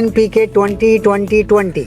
NPK 20-20-20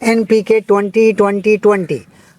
NPK 20-20-20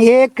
1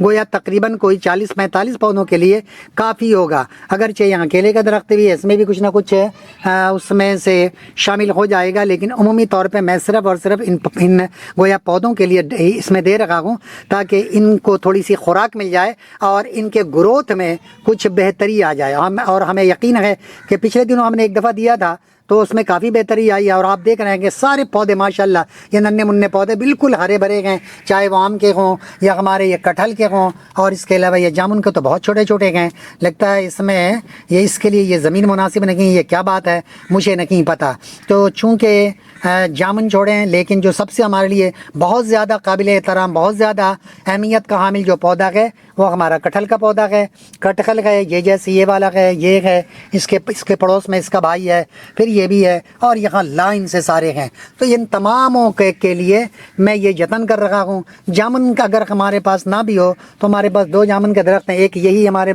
گویا تقریباً کوئی 40-45 پودوں کے لیے کافی ہوگا. اگرچہ یہاں کیلے کا درخت بھی ہے, اس میں بھی کچھ نہ کچھ اس میں سے شامل ہو جائے گا, لیکن عمومی طور پہ میں صرف اور صرف ان گویا پودوں کے لیے اس میں دے رکھا ہوں تاکہ ان کو تھوڑی سی خوراک مل جائے اور ان کے گروتھ میں کچھ بہتری آ جائے. اور ہمیں یقین ہے کہ پچھلے دنوں ہم نے ایک دفعہ دیا تھا تو اس میں کافی بہتری آئی ہے, اور آپ دیکھ رہے ہیں کہ سارے پودے ماشاءاللہ یہ ننھے منھے پودے بالکل ہرے بھرے ہیں, چاہے وہ آم کے ہوں یا ہمارے یہ کٹہل کے ہوں, اور اس کے علاوہ یہ جامن کے تو بہت چھوٹے چھوٹے ہیں. لگتا ہے اس میں یہ اس کے لیے یہ زمین مناسب نہیں, یہ کیا بات ہے مجھے نہیں پتہ. تو چونکہ جامن چھوڑیں, لیکن جو سب سے ہمارے لیے بہت زیادہ قابل احترام, بہت زیادہ اہمیت کا حامل جو پودا ہے وہ ہمارا کٹہل کا پودا ہے. کٹہل ہے یہ جیسے یہ والا ہے, یہ ہے اس کے پڑوس میں اس کا بھائی ہے, پھر یہ بھی ہے, اور یہاں لائن سے سارے ہیں. تو ان تماموں کے لیے میں یہ جتن کر رہا ہوں. جامن کا اگر ہمارے پاس نہ بھی ہو تو ہمارے پاس 2 جامن کے درخت ہیں. ایک یہی ہمارے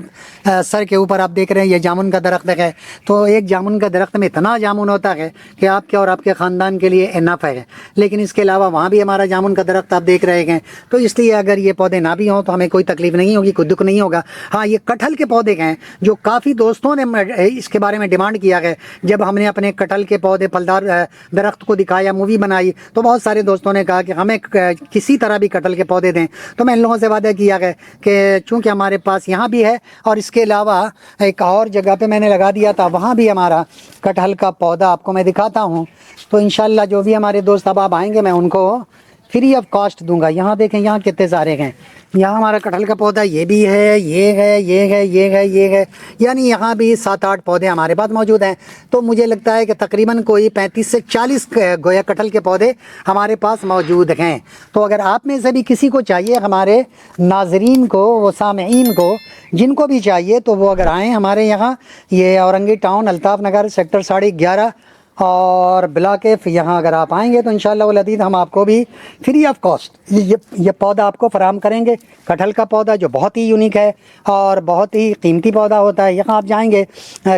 سر کے اوپر آپ دیکھ رہے ہیں یہ جامن کا درخت ہے. تو ایک جامن کا درخت میں اتنا جامن ہوتا ہے کہ آپ کے اور آپ کے خاندان کے لیے انف ہے. لیکن اس کے علاوہ وہاں بھی ہمارا جامن کا درخت آپ دیکھ رہے ہیں. تو اس لیے اگر یہ پودے نہ بھی ہوں تو ہمیں کوئی تکلیف نہیں ہوگی, کوئی دکھ نہیں ہوگا. ہاں, یہ کٹہل کے پودے ہیں جو کافی دوستوں نے اس کے بارے میں ڈیمانڈ کیا ہے. جب ہم نے اپنے کٹہل کے پودے پھلدار درخت کو دکھایا, مووی بنائی, تو بہت سارے دوستوں نے کہا کہ ہمیں کسی طرح بھی کٹہل کے پودے دیں. تو میں ان لوگوں سے وعدہ کیا ہے کہ چونکہ ہمارے پاس یہاں بھی ہے اور اس کے علاوہ ایک اور جگہ پہ میں نے لگا دیا تھا, وہاں بھی ہمارا کٹہل کا پودا آپ کو میں دکھاتا ہوں. تو انشاءاللہ جو بھی ہمارے دوست اب آئیں گے میں ان کو فری آف کاسٹ دوں گا. یہاں دیکھیں یہاں کتنے سارے ہیں. یہاں ہمارا کٹہل کا پودا یہ بھی ہے, یہ ہے, یہ ہے, یہ ہے, یہ ہے, یعنی یہاں بھی 7-8 پودے ہمارے پاس موجود ہیں. تو مجھے لگتا ہے کہ تقریباً کوئی 35 سے 40 گویا کٹہل کے پودے ہمارے پاس موجود ہیں. تو اگر آپ میں سے بھی کسی کو چاہیے, ہمارے ناظرین کو, وہ سامعین کو, جن کو بھی چاہیے تو وہ اگر آئیں ہمارے یہاں, یہ اورنگی ٹاؤن, الطاف نگر, سیکٹر 11.5 اور بلاک ایف, یہاں اگر آپ آئیں گے تو انشاءاللہ والعزیز ہم آپ کو بھی فری آف کاسٹ یہ پودا آپ کو فراہم کریں گے. کٹہل کا پودا جو بہت ہی یونیک ہے اور بہت ہی قیمتی پودا ہوتا ہے. یہاں آپ جائیں گے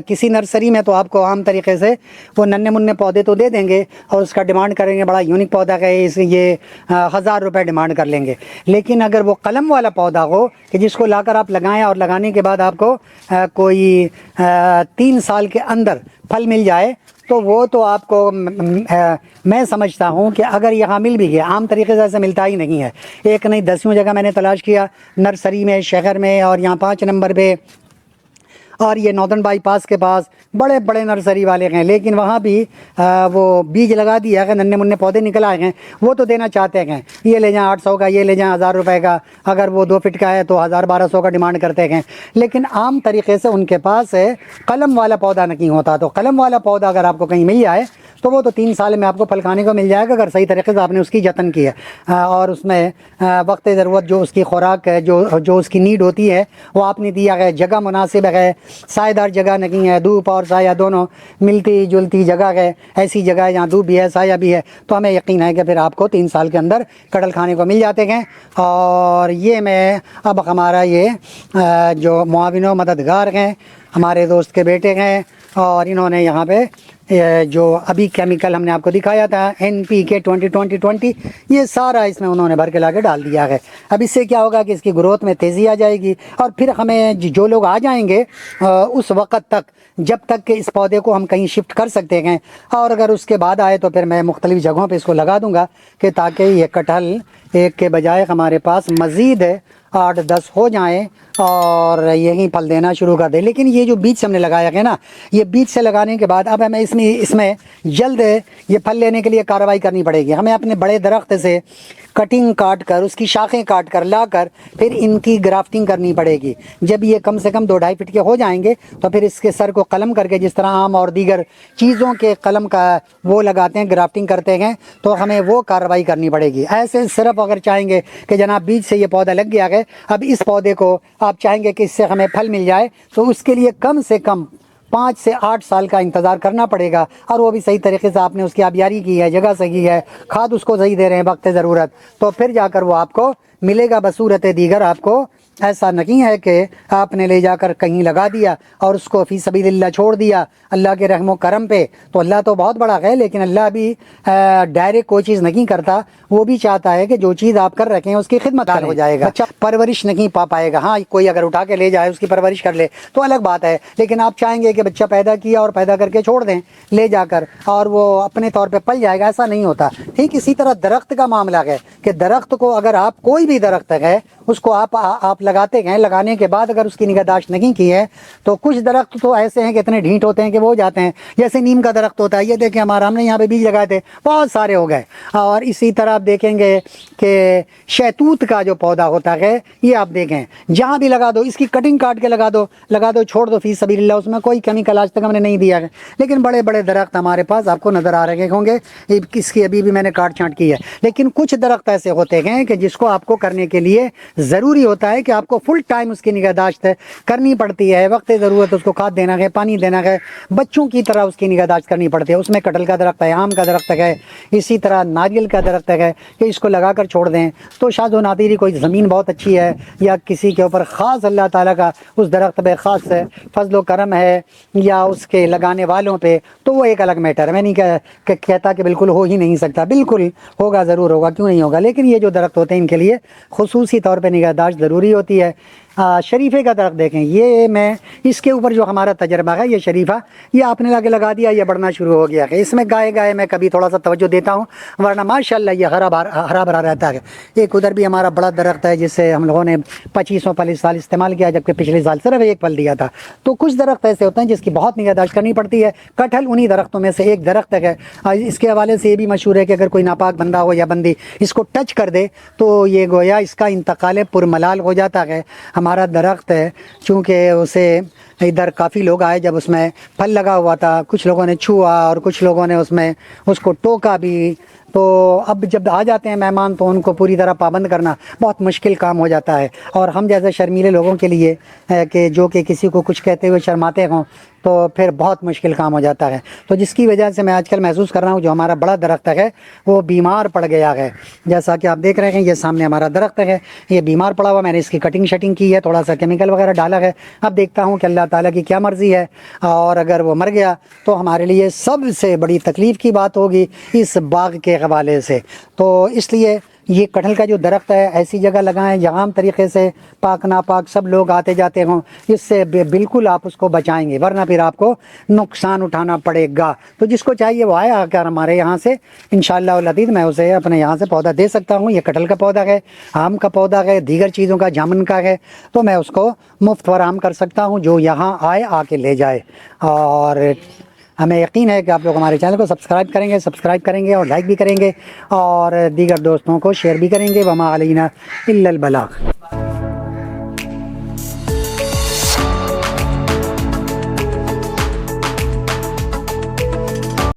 کسی نرسری میں تو آپ کو عام طریقے سے وہ ننھے منھے پودے تو دے دیں گے اور اس کا ڈیمانڈ کریں گے, بڑا یونیک پودا ہے, اس یہ 1000 روپے ڈیمانڈ کر لیں گے. لیکن اگر وہ قلم والا پودا ہو کہ جس کو لا کر آپ لگائیں اور لگانے کے بعد آپ کو کوئی 3 سال کے اندر پھل مل جائے, تو وہ تو آپ کو میں سمجھتا ہوں کہ اگر یہاں مل بھی گیا, عام طریقے سے ایسے ملتا ہی نہیں ہے. ایک نہیں 10 جگہ میں نے تلاش کیا, نرسری میں, شہر میں, اور یہاں 5 نمبر پہ, اور یہ ناردرن بائی پاس کے پاس بڑے بڑے نرسری والے ہیں. لیکن وہاں بھی وہ بیج لگا دیا ہے, ننھے منھے پودے نکل آئے ہیں, وہ تو دینا چاہتے ہیں, یہ لے جائیں 800 کا, یہ لے جائیں 1000 روپے کا. اگر وہ 2 فٹ کا ہے تو 1000-1200 کا ڈیمانڈ کرتے ہیں. لیکن عام طریقے سے ان کے پاس قلم والا پودا نہیں ہوتا. تو قلم والا پودا اگر آپ کو کہیں مل جائے تو وہ تو 3 سال میں آپ کو پھل کھانے کو مل جائے گا, اگر صحیح طریقے سے آپ نے اس کی جتن کی ہے اور اس میں وقت ضرورت جو اس کی خوراک ہے, جو اس کی نیڈ ہوتی ہے وہ آپ نے دیا ہے. جگہ مناسب ہے, سائے دار جگہ نہیں ہے, دھوپ اور سایہ دونوں ملتی جلتی جگہ ہے, ایسی جگہ ہے جہاں دھوپ بھی ہے سایہ بھی ہے. تو ہمیں یقین ہے کہ پھر آپ کو 3 سال کے اندر کٹہل کھانے کو مل جاتے ہیں. اور یہ میں اب ہمارا یہ جو معاون و مددگار ہیں, ہمارے دوست کے بیٹے ہیں, اور انہوں نے یہاں پہ جو ابھی کیمیکل ہم نے آپ کو دکھایا تھا NPK 20-20-20, یہ سارا اس میں انہوں نے بھر کے لا کے ڈال دیا ہے. اب اس سے کیا ہوگا کہ اس کی گروتھ میں تیزی آ جائے گی, اور پھر ہمیں جو لوگ آ جائیں گے اس وقت تک, جب تک کہ اس پودے کو ہم کہیں شفٹ کر سکتے ہیں, اور اگر اس کے بعد آئے تو پھر میں مختلف جگہوں پہ اس کو لگا دوں گا کہ تاکہ یہ کٹہل ایک کے بجائے ہمارے پاس مزید 8-10 ہو جائیں اور یہیں پھل دینا شروع کر دیں. لیکن یہ جو بیج سے ہم نے لگایا ہے نا, یہ بیج سے لگانے کے بعد اب ہمیں اس میں جلد یہ پھل لینے کے لیے کارروائی کرنی پڑے گی. ہمیں اپنے بڑے درخت سے کٹنگ کاٹ کر, اس کی شاخیں کاٹ کر لا کر پھر ان کی گرافٹنگ کرنی پڑے گی. جب یہ کم سے کم 2-2.5 فٹ کے ہو جائیں گے تو پھر اس کے سر کو قلم کر کے, جس طرح آم اور دیگر چیزوں کے قلم کا وہ لگاتے ہیں, گرافٹنگ کرتے ہیں, تو ہمیں وہ کارروائی کرنی پڑے گی. ایسے صرف اگر چاہیں گے کہ جناب بیج سے یہ پودا لگ گیا ہے, اب اس پودے کو آپ چاہیں گے کہ اس سے ہمیں پھل مل جائے, تو اس کے لیے کم سے کم 5 سے 8 سال کا انتظار کرنا پڑے گا. اور وہ بھی صحیح طریقے سے آپ نے اس کی آبیاری کی ہے, جگہ صحیح ہے, کھاد اس کو صحیح دے رہے ہیں وقت ضرورت, تو پھر جا کر وہ آپ کو ملے گا. بصورت دیگر آپ کو ایسا نہیں ہے کہ آپ نے لے جا کر کہیں لگا دیا اور اس کو فی سبیل اللہ چھوڑ دیا اللہ کے رحم و کرم پہ. تو اللہ تو بہت بڑا ہے، لیکن اللہ بھی ڈائریکٹ کوئی چیز نہیں کرتا. وہ بھی چاہتا ہے کہ جو چیز آپ کر رکھیں اس کی خدمت ہو جائے گا. بچہ پرورش نہیں پا پائے گا. ہاں کوئی اگر اٹھا کے لے جائے اس کی پرورش کر لے تو الگ بات ہے، لیکن آپ چاہیں گے کہ بچہ پیدا کیا اور پیدا کر کے چھوڑ دیں لے جا کر اور وہ اپنے طور پہ پل جائے گا، ایسا نہیں ہوتا. ٹھیک اسی طرح درخت کا معاملہ ہے کہ درخت کو اگر آپ کوئی بھی درخت ہے اس کو آپ لگاتے گئے، لگانے کے بعد اگر اس کی نگہداشت نہیں کی ہے تو کچھ درخت تو ایسے ہیں کہ اتنے ڈھینٹ ہوتے ہیں کہ وہ ہو جاتے ہیں. جیسے نیم کا درخت ہوتا ہے، یہ دیکھیں ہمارا ہم نے یہاں پہ بیج لگائے تھے بہت سارے ہو گئے. اور اسی طرح آپ دیکھیں گے کہ شہتوت کا جو پودا ہوتا ہے یہ آپ دیکھیں جہاں بھی لگا دو اس کی کٹنگ کاٹ کے لگا دو چھوڑ دو فی سبیل اللہ، اس میں کوئی کیمیکل آج تک ہم نے نہیں دیا ہے. لیکن بڑے بڑے درخت ہمارے پاس آپ کو نظر آ رہے ہوں گے، کس کی ابھی بھی میں نے کاٹ چھانٹ کی ہے. لیکن کچھ درخت ایسے ہوتے ہیں کہ جس کو آپ کو کرنے کے لیے ضروری ہوتا ہے کہ آپ کو فل ٹائم اس کی نگہداشت کرنی پڑتی ہے. وقت ضرورت اس کو کھاد دینا ہے، پانی دینا ہے، بچوں کی طرح اس کی نگہداشت کرنی پڑتی ہے. اس میں کٹہل کا درخت ہے، آم کا درخت ہے، اسی طرح ناریل کا درخت ہے کہ اس کو لگا کر چھوڑ دیں تو شاید و نادری کوئی زمین بہت اچھی ہے یا کسی کے اوپر خاص اللہ تعالیٰ کا اس درخت پہ خاص فضل و کرم ہے یا اس کے لگانے والوں پہ، تو وہ ایک الگ میٹر ہے. میں نہیں کہتا کہ بالکل ہو ہی نہیں سکتا، بالکل ہوگا، ضرور ہوگا، کیوں نہیں ہوگا. لیکن یہ جو درخت ہوتے ہیں ان کے لیے خصوصی طور پہ نگہداشت ضروری ہوتی ہے. شریفے کا درخت دیکھیں، یہ میں اس کے اوپر جو ہمارا تجربہ ہے یہ شریفہ یہ آپ نے لگا دیا یہ بڑھنا شروع ہو گیا ہے. اس میں گائے میں کبھی تھوڑا سا توجہ دیتا ہوں، ورنہ ماشاءاللہ یہ ہرا بھرا رہتا ہے. ایک ادھر بھی ہمارا بڑا درخت ہے جس سے ہم لوگوں نے 2500 پھل اس سال استعمال کیا، جبکہ پچھلے سال صرف ایک پھل دیا تھا. تو کچھ درخت ایسے ہوتے ہیں جس کی بہت نگہداشت کرنی پڑتی ہے. کٹہل انہی درختوں میں سے ایک درخت ہے. اس کے حوالے سے یہ بھی مشہور ہے کہ اگر کوئی ناپاک بندہ ہو یا بندی اس کو ٹچ کر دے تو یہ گویا اس کا انتقال پرملال ہو جاتا ہے. ہمارا درخت ہے چونکہ اسے ادھر کافی لوگ آئے جب اس میں پھل لگا ہوا تھا، کچھ لوگوں نے چھوا اور کچھ لوگوں نے اس کو ٹوکا بھی. تو اب جب آ جاتے ہیں مہمان تو ان کو پوری طرح پابند کرنا بہت مشکل کام ہو جاتا ہے. اور ہم جیسے شرمیلے لوگوں کے لیے کہ جو کہ کسی کو کچھ کہتے ہوئے شرماتے ہوں تو پھر بہت مشکل کام ہو جاتا ہے. تو جس کی وجہ سے میں آج کل محسوس کر رہا ہوں جو ہمارا بڑا درخت ہے وہ بیمار پڑ گیا ہے. جیسا کہ آپ دیکھ رہے ہیں یہ سامنے ہمارا درخت ہے، یہ بیمار پڑا ہوا. میں نے اس کی کٹنگ شٹنگ کی ہے، تھوڑا سا کیمیکل وغیرہ ڈالا ہے. اب دیکھتا ہوں کہ اللہ تعالیٰ کی کیا مرضی ہے، اور اگر وہ مر گیا تو ہمارے لیے سب سے بڑی تکلیف کی بات ہوگی اس باغ کے حوالے سے. تو اس لیے یہ کٹہل کا جو درخت ہے ایسی جگہ لگائیں جہاں عام طریقے سے پاک ناپاک سب لوگ آتے جاتے ہوں. اس سے بالکل آپ اس کو بچائیں گے، ورنہ پھر آپ کو نقصان اٹھانا پڑے گا. تو جس کو چاہیے وہ آئے آ کر ہمارے یہاں سے انشاءاللہ العزیز میں اسے اپنے یہاں سے پودا دے سکتا ہوں. یہ کٹہل کا پودا ہے، آم کا پودا ہے، دیگر چیزوں کا جامن کا ہے، تو میں اس کو مفت فراہم کر سکتا ہوں. جو یہاں آئے آ کے لے جائے. اور ہمیں یقین ہے کہ آپ لوگ ہمارے چینل کو سبسکرائب کریں گے اور لائک بھی کریں گے اور دیگر دوستوں کو شیئر بھی کریں گے. وما علینا الا البلاغ.